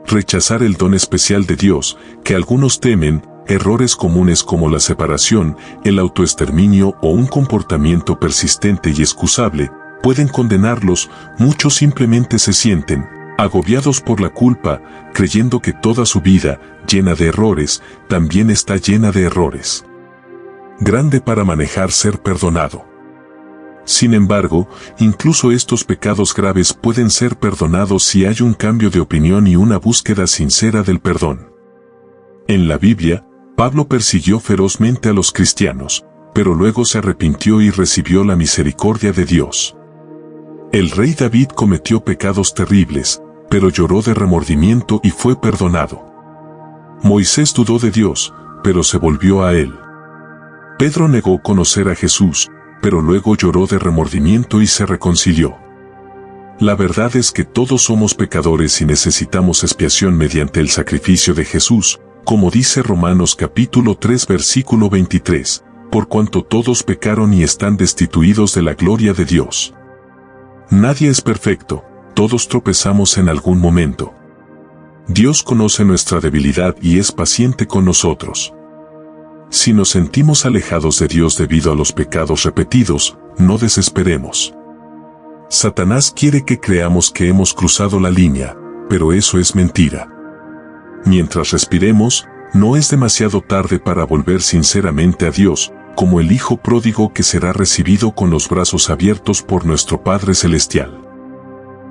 rechazar el don especial de Dios, que algunos temen, errores comunes como la separación, el autoexterminio o un comportamiento persistente y excusable, pueden condenarlos. Muchos simplemente se sienten agobiados por la culpa, creyendo que toda su vida, llena de errores, también está llena de errores. Grande para manejar ser perdonado. Sin embargo, incluso estos pecados graves pueden ser perdonados si hay un cambio de opinión y una búsqueda sincera del perdón. En la Biblia, Pablo persiguió ferozmente a los cristianos, pero luego se arrepintió y recibió la misericordia de Dios. El rey David cometió pecados terribles, pero lloró de remordimiento y fue perdonado. Moisés dudó de Dios, pero se volvió a él. Pedro negó conocer a Jesús, pero luego lloró de remordimiento y se reconcilió. La verdad es que todos somos pecadores y necesitamos expiación mediante el sacrificio de Jesús, como dice Romanos capítulo 3 versículo 23, por cuanto todos pecaron y están destituidos de la gloria de Dios. Nadie es perfecto, todos tropezamos en algún momento. Dios conoce nuestra debilidad y es paciente con nosotros. Si nos sentimos alejados de Dios debido a los pecados repetidos, no desesperemos. Satanás quiere que creamos que hemos cruzado la línea, pero eso es mentira. Mientras respiremos, no es demasiado tarde para volver sinceramente a Dios, como el Hijo pródigo que será recibido con los brazos abiertos por nuestro Padre Celestial.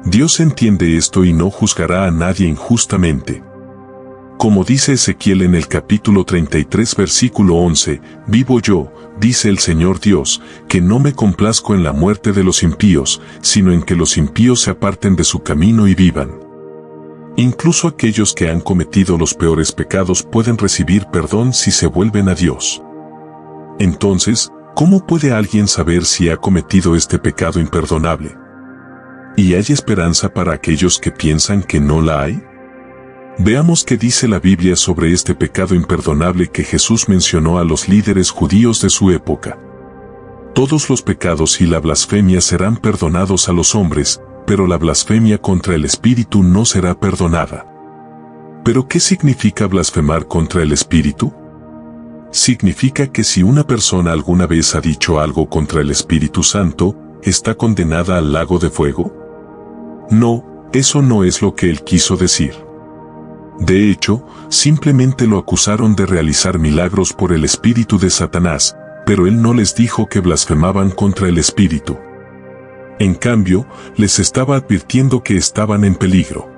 Dios entiende esto y no juzgará a nadie injustamente. Como dice Ezequiel en el capítulo 33 versículo 11, vivo yo, dice el Señor Dios, que no me complazco en la muerte de los impíos, sino en que los impíos se aparten de su camino y vivan. Incluso aquellos que han cometido los peores pecados pueden recibir perdón si se vuelven a Dios. Entonces, ¿cómo puede alguien saber si ha cometido este pecado imperdonable? ¿Y hay esperanza para aquellos que piensan que no la hay? Veamos qué dice la Biblia sobre este pecado imperdonable que Jesús mencionó a los líderes judíos de su época. Todos los pecados y la blasfemia serán perdonados a los hombres, pero la blasfemia contra el Espíritu no será perdonada. ¿Pero qué significa blasfemar contra el Espíritu? ¿Significa que si una persona alguna vez ha dicho algo contra el Espíritu Santo, está condenada al lago de fuego? No, eso no es lo que él quiso decir. De hecho, simplemente lo acusaron de realizar milagros por el espíritu de Satanás, pero él no les dijo que blasfemaban contra el Espíritu. En cambio, les estaba advirtiendo que estaban en peligro.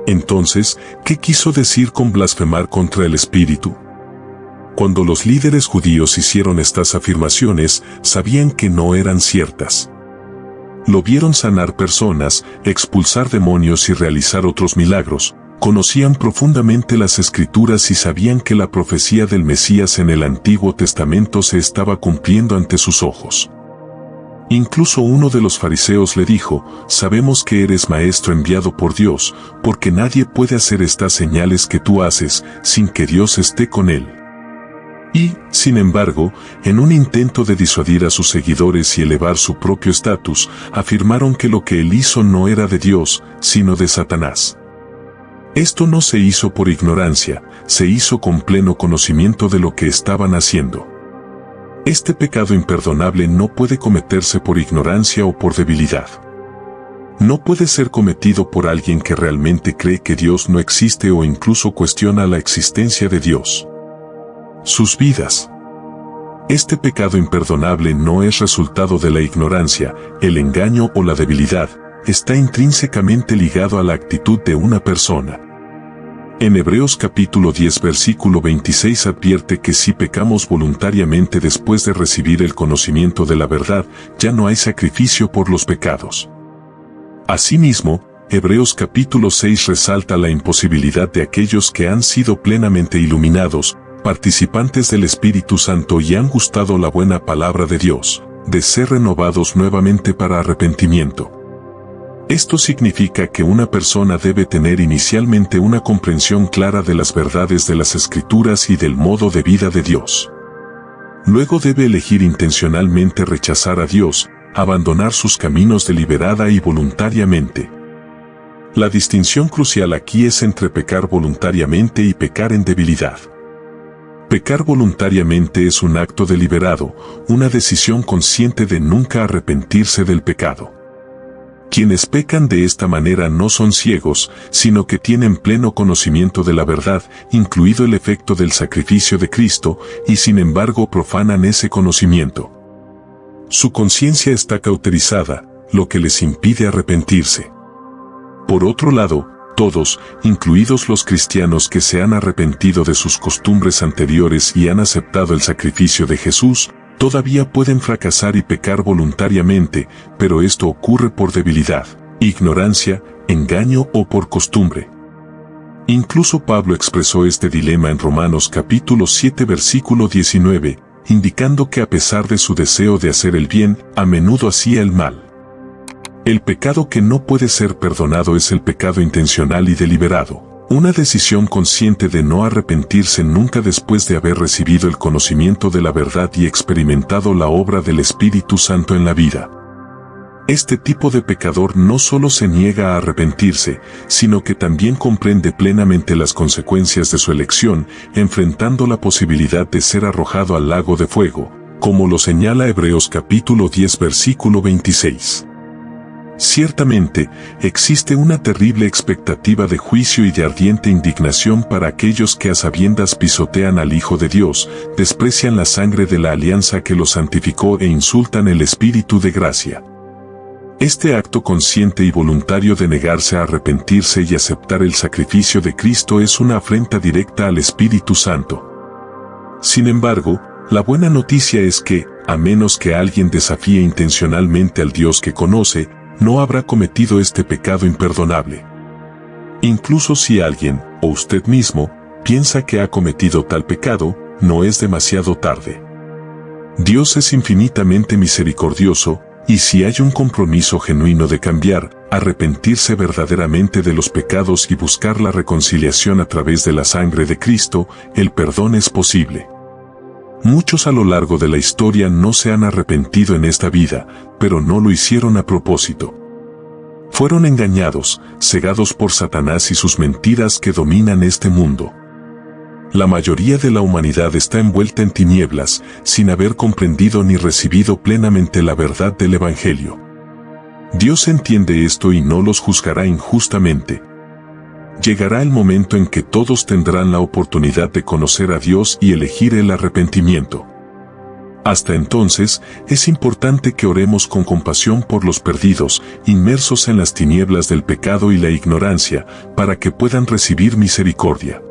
Entonces, ¿qué quiso decir con blasfemar contra el Espíritu? Cuando los líderes judíos hicieron estas afirmaciones, sabían que no eran ciertas. Lo vieron sanar personas, expulsar demonios y realizar otros milagros. Conocían profundamente las Escrituras y sabían que la profecía del Mesías en el Antiguo Testamento se estaba cumpliendo ante sus ojos. Incluso uno de los fariseos le dijo, sabemos que eres maestro enviado por Dios, porque nadie puede hacer estas señales que tú haces, sin que Dios esté con él. Y, sin embargo, en un intento de disuadir a sus seguidores y elevar su propio estatus, afirmaron que lo que él hizo no era de Dios, sino de Satanás. Esto no se hizo por ignorancia, se hizo con pleno conocimiento de lo que estaban haciendo. Este pecado imperdonable no puede cometerse por ignorancia o por debilidad. No puede ser cometido por alguien que realmente cree que Dios no existe o incluso cuestiona la existencia de Dios. Sus vidas. Este pecado imperdonable no es resultado de la ignorancia, el engaño o la debilidad, está intrínsecamente ligado a la actitud de una persona. En Hebreos capítulo 10 versículo 26 advierte que si pecamos voluntariamente después de recibir el conocimiento de la verdad, ya no hay sacrificio por los pecados. Asimismo, Hebreos capítulo 6 resalta la imposibilidad de aquellos que han sido plenamente iluminados, participantes del Espíritu Santo y han gustado la buena palabra de Dios, de ser renovados nuevamente para arrepentimiento. Esto significa que una persona debe tener inicialmente una comprensión clara de las verdades de las Escrituras y del modo de vida de Dios. Luego debe elegir intencionalmente rechazar a Dios, abandonar sus caminos deliberada y voluntariamente. La distinción crucial aquí es entre pecar voluntariamente y pecar en debilidad. Pecar voluntariamente es un acto deliberado, una decisión consciente de nunca arrepentirse del pecado. Quienes pecan de esta manera no son ciegos, sino que tienen pleno conocimiento de la verdad, incluido el efecto del sacrificio de Cristo, y sin embargo profanan ese conocimiento. Su conciencia está cauterizada, lo que les impide arrepentirse. Por otro lado, todos, incluidos los cristianos que se han arrepentido de sus costumbres anteriores y han aceptado el sacrificio de Jesús, todavía pueden fracasar y pecar voluntariamente, pero esto ocurre por debilidad, ignorancia, engaño o por costumbre. Incluso Pablo expresó este dilema en Romanos capítulo 7 versículo 19, indicando que a pesar de su deseo de hacer el bien, a menudo hacía el mal. El pecado que no puede ser perdonado es el pecado intencional y deliberado, una decisión consciente de no arrepentirse nunca después de haber recibido el conocimiento de la verdad y experimentado la obra del Espíritu Santo en la vida. Este tipo de pecador no solo se niega a arrepentirse, sino que también comprende plenamente las consecuencias de su elección, enfrentando la posibilidad de ser arrojado al lago de fuego, como lo señala Hebreos capítulo 10 versículo 26. Ciertamente, existe una terrible expectativa de juicio y de ardiente indignación para aquellos que a sabiendas pisotean al Hijo de Dios, desprecian la sangre de la alianza que los santificó e insultan el Espíritu de gracia. Este acto consciente y voluntario de negarse a arrepentirse y aceptar el sacrificio de Cristo es una afrenta directa al Espíritu Santo. Sin embargo, la buena noticia es que, a menos que alguien desafíe intencionalmente al Dios que conoce, no habrá cometido este pecado imperdonable. Incluso si alguien, o usted mismo, piensa que ha cometido tal pecado, no es demasiado tarde. Dios es infinitamente misericordioso, y si hay un compromiso genuino de cambiar, arrepentirse verdaderamente de los pecados y buscar la reconciliación a través de la sangre de Cristo, el perdón es posible. Muchos a lo largo de la historia no se han arrepentido en esta vida, pero no lo hicieron a propósito. Fueron engañados, cegados por Satanás y sus mentiras que dominan este mundo. La mayoría de la humanidad está envuelta en tinieblas, sin haber comprendido ni recibido plenamente la verdad del Evangelio. Dios entiende esto y no los juzgará injustamente. Llegará el momento en que todos tendrán la oportunidad de conocer a Dios y elegir el arrepentimiento. Hasta entonces, es importante que oremos con compasión por los perdidos, inmersos en las tinieblas del pecado y la ignorancia, para que puedan recibir misericordia.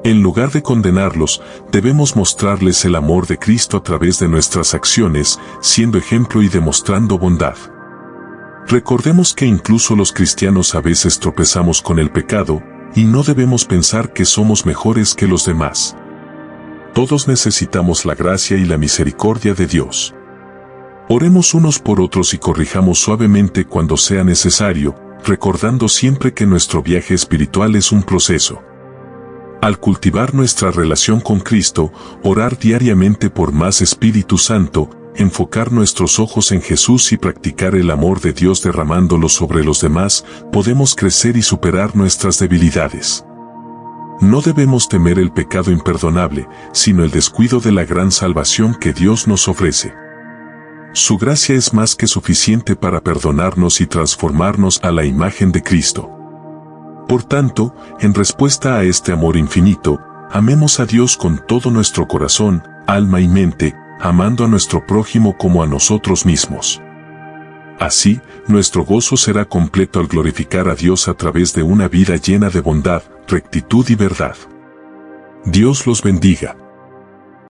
En lugar de condenarlos, debemos mostrarles el amor de Cristo a través de nuestras acciones, siendo ejemplo y demostrando bondad. Recordemos que incluso los cristianos a veces tropezamos con el pecado, y no debemos pensar que somos mejores que los demás. Todos necesitamos la gracia y la misericordia de Dios. Oremos unos por otros y corrijamos suavemente cuando sea necesario, recordando siempre que nuestro viaje espiritual es un proceso. Al cultivar nuestra relación con Cristo, orar diariamente por más Espíritu Santo, enfocar nuestros ojos en Jesús y practicar el amor de Dios derramándolo sobre los demás, podemos crecer y superar nuestras debilidades. No debemos temer el pecado imperdonable, sino el descuido de la gran salvación que Dios nos ofrece. Su gracia es más que suficiente para perdonarnos y transformarnos a la imagen de Cristo. Por tanto, en respuesta a este amor infinito, amemos a Dios con todo nuestro corazón, alma y mente, amando a nuestro prójimo como a nosotros mismos. Así, nuestro gozo será completo al glorificar a Dios a través de una vida llena de bondad, rectitud y verdad. Dios los bendiga.